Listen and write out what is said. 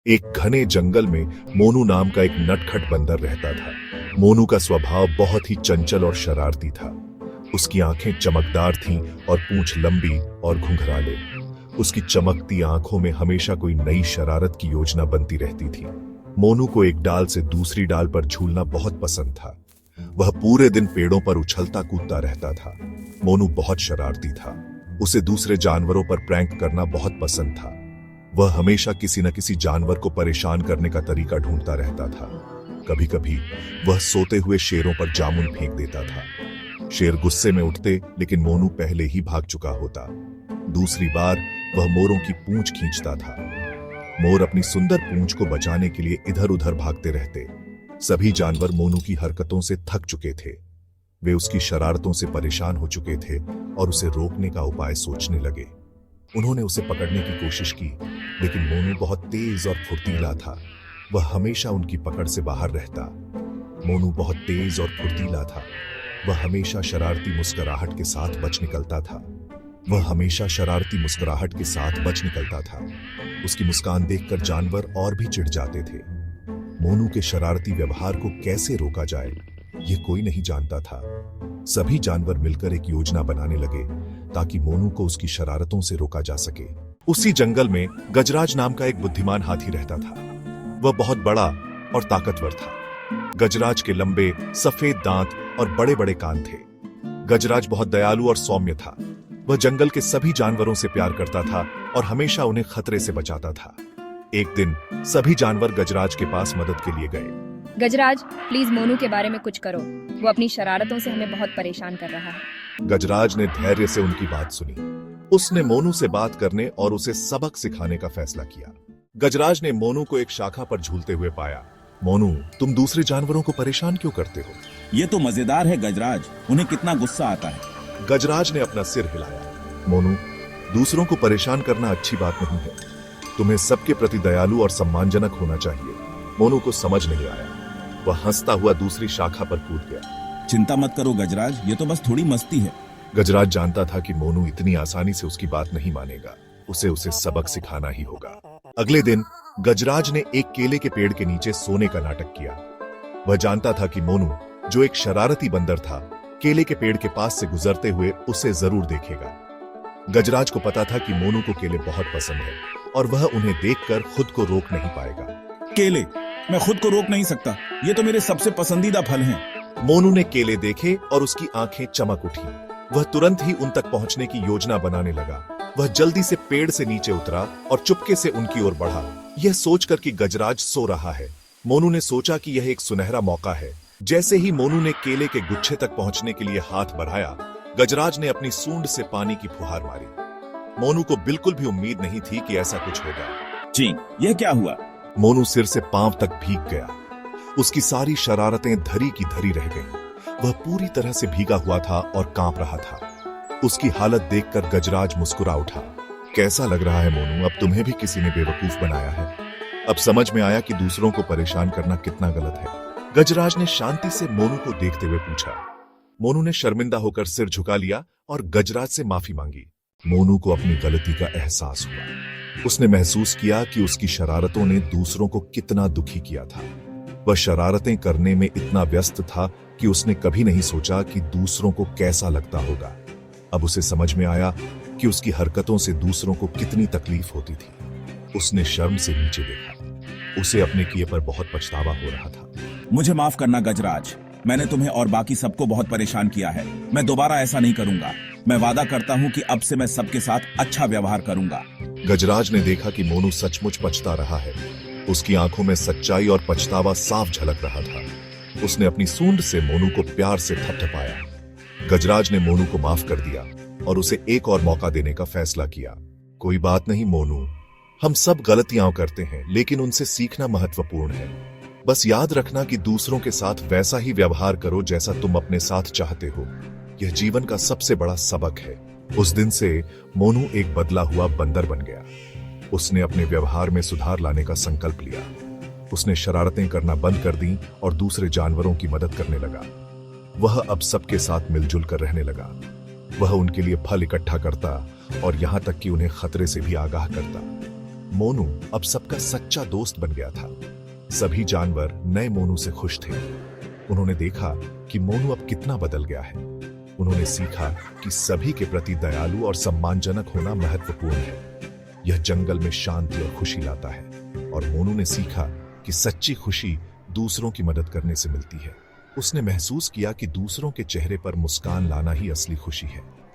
एक घने जंगल में मोनू नाम का एक नटखट बंदर रहता था। मोनू का स्वभाव बहुत ही चंचल और शरारती था। उसकी आंखें चमकदार थीं और पूंछ लंबी और घुंघराले। उसकी चमकती आंखों में हमेशा कोई नई शरारत की योजना बनती रहती थी। मोनू को एक डाल से दूसरी डाल पर झूलना बहुत पसंद था। वह पूरे दिन पेड़ों पर उछलता कूदता रहता था। मोनू बहुत शरारती था। उसे दूसरे जानवरों पर प्रैंक करना बहुत पसंद था। वह हमेशा किसी न किसी जानवर को परेशान करने का तरीका ढूंढता रहता था। कभी कभी वह सोते हुए शेरों पर जामुन फेंक देता था। शेर गुस्से में उठते, लेकिन मोनू पहले ही भाग चुका होता। दूसरी बार वह मोरों की पूंछ खींचता था। मोर अपनी सुंदर पूंछ को बचाने के लिए इधर उधर भागते रहते। सभी जानवर मोनू की हरकतों से थक चुके थे। वे उसकी शरारतों से परेशान हो चुके थे और उसे रोकने का उपाय सोचने लगे। उन्होंने उसे पकड़ने की कोशिश की, लेकिन मोनू बहुत तेज और फुर्तीला था। वह हमेशा उनकी पकड़ से बाहर रहता। मोनू बहुत तेज और फुर्तीला था। वह हमेशा शरारती मुस्कुराहट के साथ बच निकलता था। उसकी मुस्कान देखकर जानवर और भी चिढ़ जाते थे। मोनू के शरारती व्यवहार को कैसे रोका जाए, ये कोई नहीं जानता था। सभी जानवर मिलकर एक योजना बनाने लगे ताकि मोनू को उसकी शरारतों से रोका जा सके। उसी जंगल में गजराज नाम का एक बुद्धिमान हाथी रहता था। वह बहुत बड़ा और ताकतवर था। गजराज के लंबे सफेद दांत और बड़े बड़े कान थे। गजराज बहुत दयालु और सौम्य था। वह जंगल के सभी जानवरों से प्यार करता था और हमेशा उन्हें खतरे से बचाता था। एक दिन सभी जानवर गजराज के पास मदद के लिए गए। गजराज, प्लीज मोनू के बारे में कुछ करो। वो अपनी शरारतों से हमें बहुत परेशान कर रहा है। गजराज ने धैर्य से उनकी बात सुनी। उसने मोनू से बात करने और उसे सबक सिखाने का फैसला किया। गजराज ने मोनू को एक शाखा पर झूलते हुए पाया। मोनू, तुम दूसरे जानवरों को परेशान क्यों करते हो? ये तो मजेदार है गजराज, उन्हें कितना गुस्सा आता है। गजराज ने अपना सिर हिलाया। मोनू, दूसरों को परेशान करना अच्छी बात नहीं है। तुम्हें सबके प्रति दयालु और सम्मानजनक होना चाहिए। मोनू को समझ नहीं आया। वह हंसता हुआ दूसरी शाखा पर कूद गया। चिंता मत करो गजराज, ये तो बस थोड़ी मस्ती है। गजराज जानता था कि मोनू इतनी आसानी से उसकी बात नहीं मानेगा। उसे सबक सिखाना ही होगा। अगले दिन गजराज ने एक केले के पेड़ के नीचे सोने का नाटक किया। वह जानता था कि मोनू, जो एक शरारती बंदर था, केले के पेड़ के पास से गुजरते हुए उसे जरूर देखेगा। गजराज को पता था कि मोनू को केले बहुत पसंद है और वह उन्हें देखकर खुद को रोक नहीं पाएगा। केले? मैं खुद को रोक नहीं सकता, ये तो मेरे सबसे पसंदीदा फल हैं। मोनू ने केले देखे और उसकी आंखें चमक उठी। वह तुरंत ही उन तक पहुंचने की योजना बनाने लगा। वह जल्दी से पेड़ से नीचे उतरा और चुपके से उनकी ओर बढ़ा, यह सोचकर कि गजराज सो रहा है। मोनू ने सोचा कि यह एक सुनहरा मौका है। जैसे ही मोनू ने केले के गुच्छे तक पहुंचने के लिए हाथ बढ़ाया, गजराज ने अपनी सूंड से पानी की फुहार मारी। मोनू को बिल्कुल भी उम्मीद नहीं थी कि ऐसा कुछ होगा। जी, यह क्या हुआ? मोनू सिर से पांव तक भीग गया। उसकी सारी शरारतें धरी की धरी रह गईं। वह पूरी तरह से भीगा हुआ था और कांप रहा था। उसकी हालत देखकर गजराज मुस्कुरा उठा। कैसा लग रहा है मोनू? अब तुम्हें भी किसी ने बेवकूफ बनाया है। अब समझ में आया कि दूसरों को परेशान करना कितना गलत है। गजराज ने शांति से मोनू को देखते हुए पूछा। मोनू ने शर्मिंदा होकर सिर झुका लिया और गजराज से माफी मांगी। मोनू को अपनी गलती का एहसास हुआ। उसने महसूस किया कि उसकी शरारतों ने दूसरों को कितना दुखी किया था। वह शरारतें करने में इतना व्यस्त था कि उसने कभी नहीं सोचा कि दूसरों को कैसा लगता होगा। अब उसे समझ में आया कि उसकी हरकतों से दूसरों को कितनी तकलीफ होती थी। उसने शर्म से नीचे देखा। उसे अपने किए पर बहुत पछतावा हो रहा था। मुझे माफ करना गजराज, मैंने तुम्हें और बाकी सबको बहुत परेशान किया है। मैं दोबारा ऐसा नहीं करूंगा। मैं वादा करता हूँ कि अब से मैं सबके साथ अच्छा व्यवहार करूंगा। गजराज ने देखा कि मोनू सचमुच पछता रहा है। उसकी आंखों में सच्चाई और पछतावा साफ झलक रहा था। उसने अपनी सूंड से मोनू को प्यार से थपथपाया। गजराज ने मोनू को माफ कर दिया और उसे एक और मौका देने का फैसला किया। कोई बात नहीं मोनू, हम सब गलतियां करते हैं, लेकिन उनसे सीखना महत्वपूर्ण है। बस याद रखना कि दूसरों के साथ वैसा ही व्यवहार करो जैसा तुम अपने साथ चाहते हो। यह जीवन का सबसे बड़ा सबक है। उस दिन से मोनू एक बदला हुआ बंदर बन गया। उसने अपने व्यवहार में सुधार लाने का संकल्प लिया। उसने शरारतें करना बंद कर दी और दूसरे जानवरों की मदद करने लगा। वह अब सबके साथ मिलजुल कर रहने लगा। वह उनके लिए फल इकट्ठा करता और यहां तक कि उन्हें खतरे से भी आगाह करता। मोनू अब सबका सच्चा दोस्त बन गया था। सभी जानवर नए मोनू से खुश थे। उन्होंने देखा कि मोनू अब कितना बदल गया है। उन्होंने सीखा कि सभी के प्रति दयालु और सम्मानजनक होना महत्वपूर्ण है। यह जंगल में शांति और खुशी लाता है। और मोनू ने सीखा कि सच्ची खुशी दूसरों की मदद करने से मिलती है। उसने महसूस किया कि दूसरों के चेहरे पर मुस्कान लाना ही असली खुशी है।